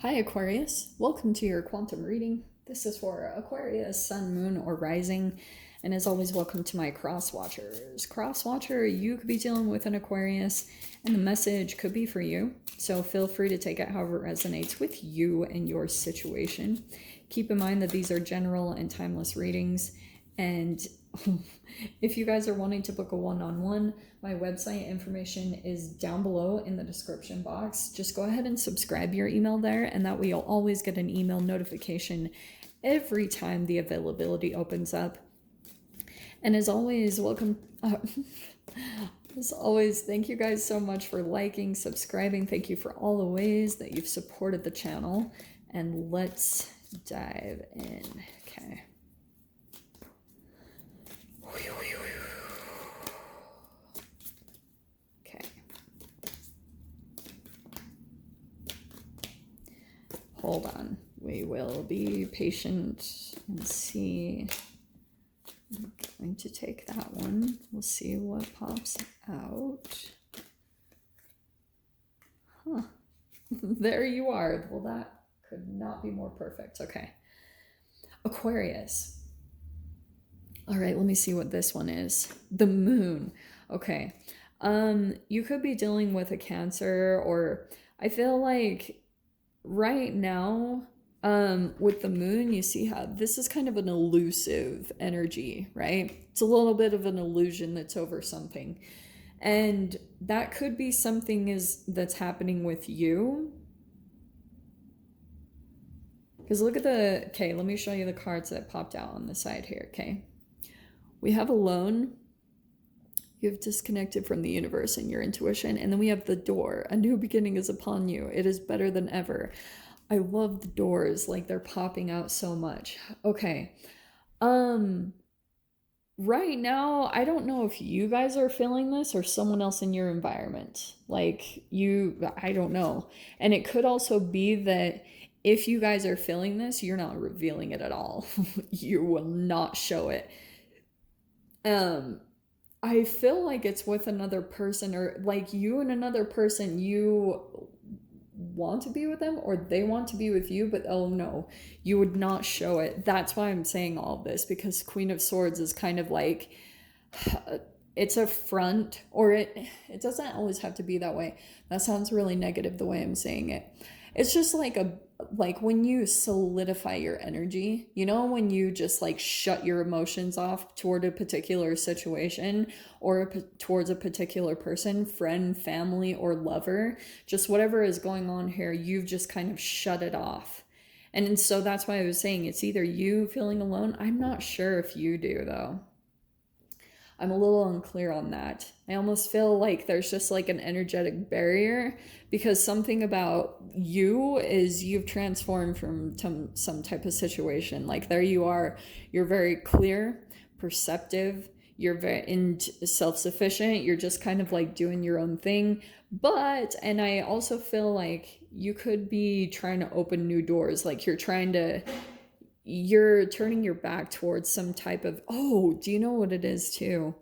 Hi Aquarius, welcome to your quantum reading. This is for Aquarius, Sun, Moon, or Rising, and as always, welcome to my cross watchers. Cross watcher, you could be dealing with an Aquarius, and the message could be for you, so feel free to take it however it resonates with you and your situation. Keep in mind that these are general and timeless readings, and if you guys are wanting to book a one-on-one, my website information is down below in the description box. Just go ahead and subscribe your email there, and that way you'll always get an email notification every time the availability opens up. And as always, welcome. As always, thank you guys so much for liking, subscribing. Thank you for all the ways that you've supported the channel. And let's dive in. Okay. Okay. Hold on. We will be patient and see. I'm going to take that one. We'll see what pops out. Huh. There you are. Well, that could not be more perfect. Okay. Aquarius. All right, let me see what this one is. The moon. Okay. You could be dealing with a Cancer, or I feel like right now, with the moon, you see how this is kind of an elusive energy, right? It's a little bit of an illusion that's over something. And that could be something that's happening with you. Because look at okay, let me show you the cards that popped out on the side here, okay? We have alone. You've disconnected from the universe and your intuition. And then we have the door. A new beginning is upon you. It is better than ever. I love the doors. Like, they're popping out so much. Okay. Right now, I don't know if you guys are feeling this or someone else in your environment. Like, I don't know. And it could also be that if you guys are feeling this, you're not revealing it at all. You will not show it. I feel like it's with another person, or like you and another person, you want to be with them or they want to be with you, but oh no, you would not show it. That's why I'm saying all this, because Queen of Swords is kind of like, it's a front, or it doesn't always have to be that way. That sounds really negative the way I'm saying it. It's just like when you solidify your energy, you know, when you just like shut your emotions off toward a particular situation or towards a particular person, friend, family, or lover, just whatever is going on here, you've just kind of shut it off. And so that's why I was saying it's either you feeling alone. I'm not sure if you do though. I'm a little unclear on that. I almost feel like there's just like an energetic barrier, because something about you is you've transformed from some type of situation. Like, there you are. You're very clear, perceptive. You're very self-sufficient. You're just kind of like doing your own thing. And I also feel like you could be trying to open new doors. Like, you're turning your back towards some type of, oh, do you know what it is too?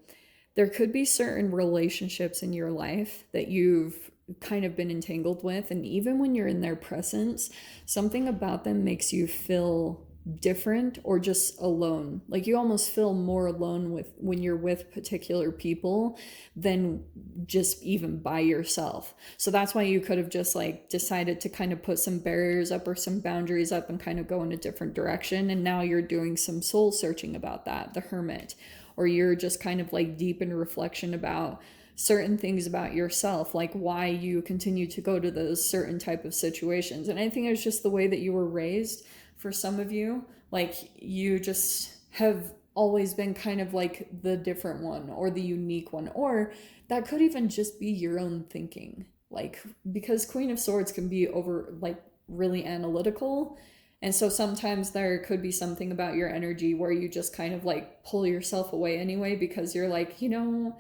There could be certain relationships in your life that you've kind of been entangled with, and even when you're in their presence, something about them makes you feel different or just alone. Like, you almost feel more alone when you're with particular people than just even by yourself. So that's why you could have just like decided to kind of put some barriers up or some boundaries up and kind of go in a different direction. And now you're doing some soul searching about that, the Hermit, or you're just kind of like deep in reflection about certain things about yourself, like why you continue to go to those certain type of situations. And I think it's just the way that you were raised. For some of you, like, you just have always been kind of like the different one or the unique one, or that could even just be your own thinking. Like, because Queen of Swords can be over like really analytical, and so sometimes there could be something about your energy where you just kind of like pull yourself away anyway, because you're like, you know,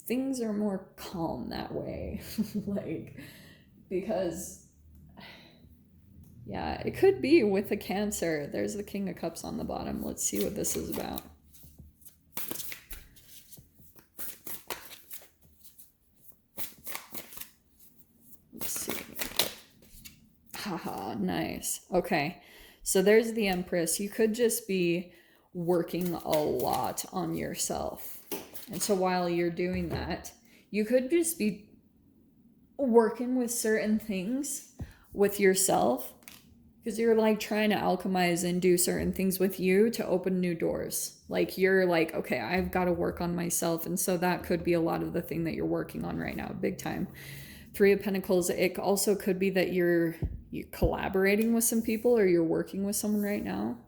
things are more calm that way. Like, because yeah, it could be with a Cancer. There's the King of Cups on the bottom. Let's see what this is about. Let's see. Haha, nice. Okay. So there's the Empress. You could just be working a lot on yourself. And so while you're doing that, you could just be working with certain things with yourself because you're like trying to alchemize and do certain things with you to open new doors. Like you're like, okay, I've got to work on myself. And so that could be a lot of the thing that you're working on right now, big time. Three of Pentacles, it also could be that you're collaborating with some people or you're working with someone right now.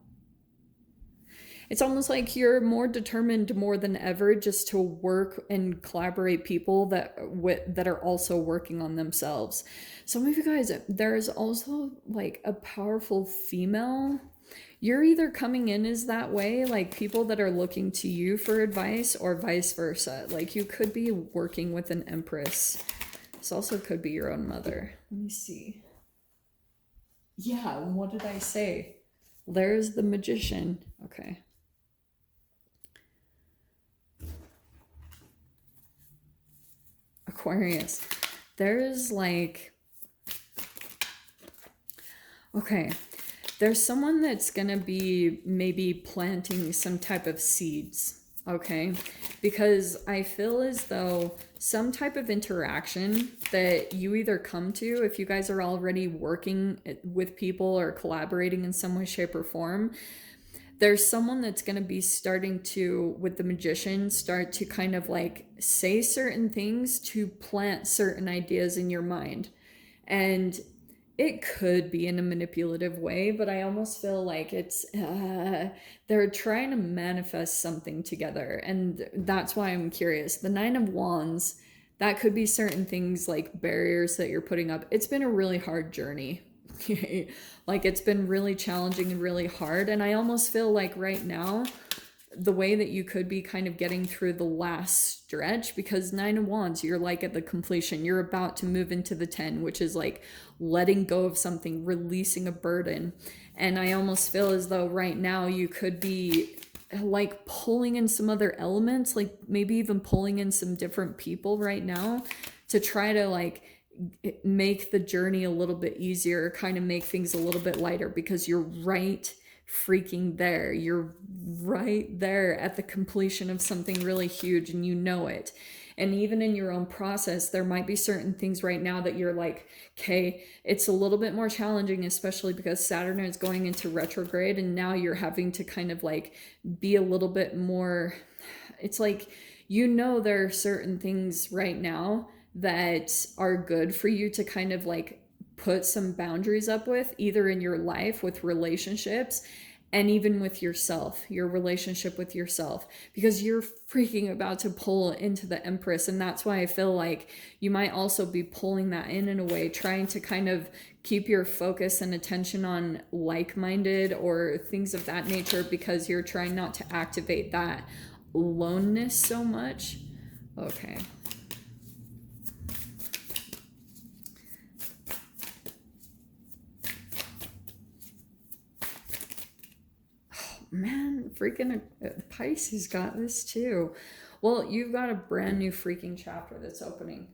It's almost like you're more determined more than ever just to work and collaborate people that are also working on themselves. Some of you guys, there's also like a powerful female. You're either coming in as that way, like people that are looking to you for advice, or vice versa. Like you could be working with an Empress. This also could be your own mother. Let me see. Yeah, what did I say? There's the Magician. Okay. Aquarius. There's like, okay, there's someone that's gonna be maybe planting some type of seeds, okay? Because I feel as though some type of interaction that you either come to, if you guys are already working with people or collaborating in some way, shape, or form, there's someone that's going to be starting to, with the Magician, start to kind of like say certain things to plant certain ideas in your mind. And it could be in a manipulative way, but I almost feel like it's, they're trying to manifest something together. And that's why I'm curious. The Nine of Wands, that could be certain things like barriers that you're putting up. It's been a really hard journey. Like it's been really challenging and really hard. And I almost feel like right now, the way that you could be kind of getting through the last stretch, because Nine of Wands, you're like at the completion. You're about to move into the 10, which is like letting go of something, releasing a burden. And I almost feel as though right now you could be like pulling in some other elements, like maybe even pulling in some different people right now to try to like make the journey a little bit easier, kind of make things a little bit lighter, because you're right freaking there. You're right there at the completion of something really huge and you know it. And even in your own process, there might be certain things right now that you're like, okay, it's a little bit more challenging, especially because Saturn is going into retrograde and now you're having to kind of like be a little bit more, it's like, you know, there are certain things right now that are good for you to kind of like put some boundaries up with, either in your life with relationships and even with yourself, your relationship with yourself, because you're freaking about to pull into the Empress. And that's why I feel like you might also be pulling that in a way, trying to kind of keep your focus and attention on like-minded or things of that nature, because you're trying not to activate that aloneness so much. Okay. Man, freaking Pisces got this too. Well, you've got a brand new freaking chapter that's opening.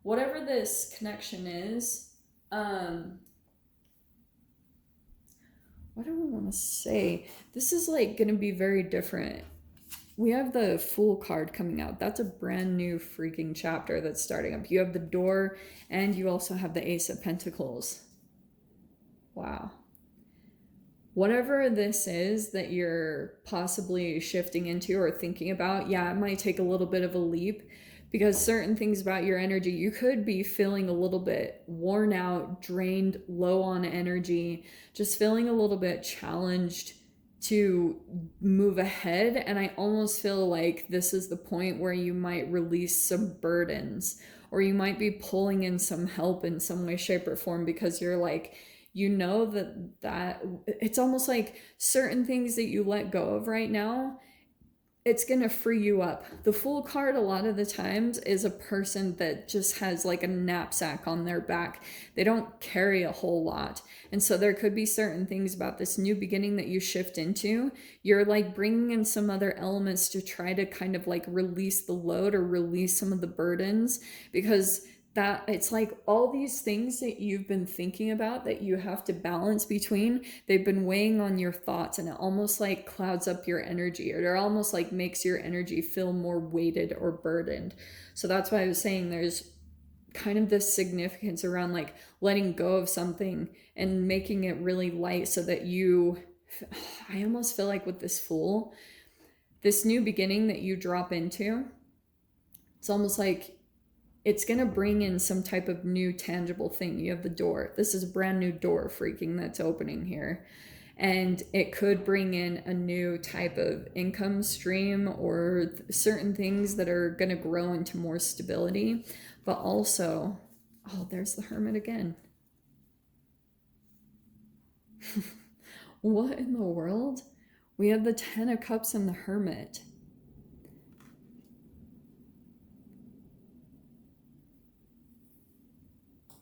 Whatever this connection is, what do I want to say? This is like going to be very different. We have the Fool card coming out. That's a brand new freaking chapter that's starting up. You have the Door and you also have the Ace of Pentacles. Wow. Whatever this is that you're possibly shifting into or thinking about, yeah, it might take a little bit of a leap, because certain things about your energy, you could be feeling a little bit worn out, drained, low on energy, just feeling a little bit challenged to move ahead. And I almost feel like this is the point where you might release some burdens, or you might be pulling in some help in some way, shape, or form, because you're like, you know that it's almost like certain things that you let go of right now, it's going to free you up. The Fool card a lot of the times is a person that just has like a knapsack on their back. They don't carry a whole lot. And so there could be certain things about this new beginning that you shift into. You're like bringing in some other elements to try to kind of like release the load or release some of the burdens, because that it's like all these things that you've been thinking about that you have to balance between, they've been weighing on your thoughts, and it almost like clouds up your energy, or it almost like makes your energy feel more weighted or burdened. So that's why I was saying there's kind of this significance around like letting go of something and making it really light, so that you, I almost feel like with this Fool, this new beginning that you drop into, it's almost like it's going to bring in some type of new tangible thing. You have the door. This is a brand new door freaking that's opening here. And it could bring in a new type of income stream, or certain things that are going to grow into more stability. But also, oh, there's the Hermit again. What in the world? We have the Ten of Cups and the Hermit.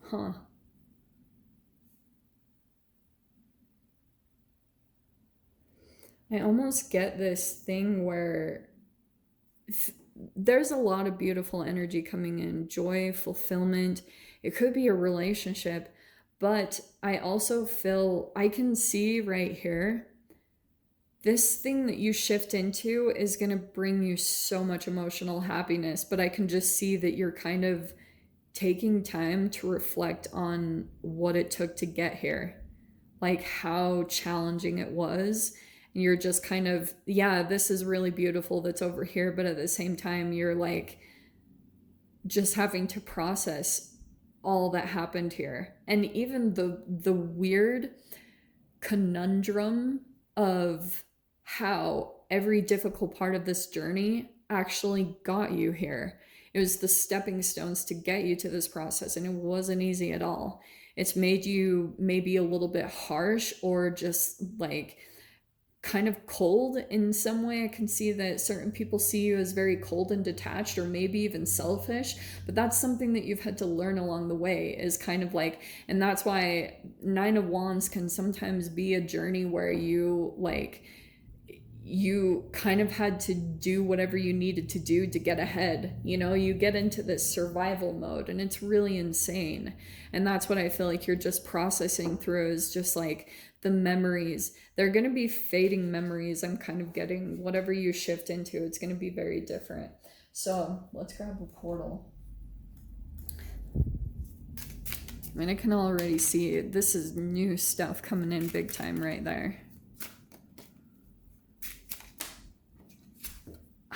Huh. I almost get this thing where there's a lot of beautiful energy coming in, joy, fulfillment. It could be a relationship, but I also feel, I can see right here, this thing that you shift into is going to bring you so much emotional happiness, but I can just see that you're kind of taking time to reflect on what it took to get here, like how challenging it was. And you're just kind of, yeah, this is really beautiful that's over here, but at the same time, you're like just having to process all that happened here. And even the weird conundrum of how every difficult part of this journey actually got you here. It was the stepping stones to get you to this process, and it wasn't easy at all. It's made you maybe a little bit harsh, or just like kind of cold in some way. I can see that certain people see you as very cold and detached, or maybe even selfish, but that's something that you've had to learn along the way, is kind of like, and that's why Nine of Wands can sometimes be a journey where you like, you kind of had to do whatever you needed to do to get ahead. You know, you get into this survival mode, and it's really insane. And that's what I feel like you're just processing through, is just like the memories. They're going to be fading memories. I'm kind of getting whatever you shift into, it's going to be very different. So let's grab a portal. I mean, I can already see this is new stuff coming in big time right there.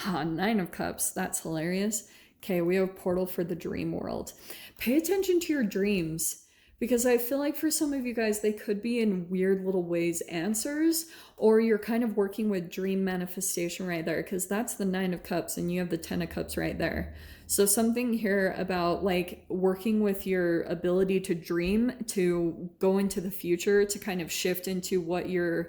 Ah, Nine of Cups. That's hilarious. Okay, we have portal for the dream world. Pay attention to your dreams, because I feel like for some of you guys, they could be in weird little ways answers, or you're kind of working with dream manifestation right there, because that's the Nine of Cups and you have the Ten of Cups right there. So something here about like working with your ability to dream, to go into the future, to kind of shift into what your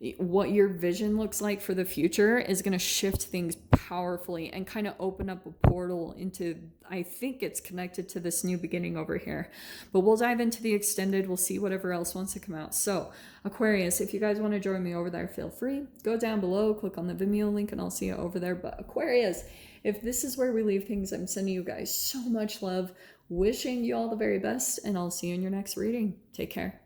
vision looks like for the future, is going to shift things powerfully and kind of open up a portal into, I think it's connected to this new beginning over here. But we'll dive into the extended. We'll see whatever else wants to come out. So Aquarius, if you guys want to join me over there, feel free. Go down below, click on the Vimeo link, and I'll see you over there. But Aquarius, if this is where we leave things, I'm sending you guys so much love, wishing you all the very best, and I'll see you in your next reading. Take care.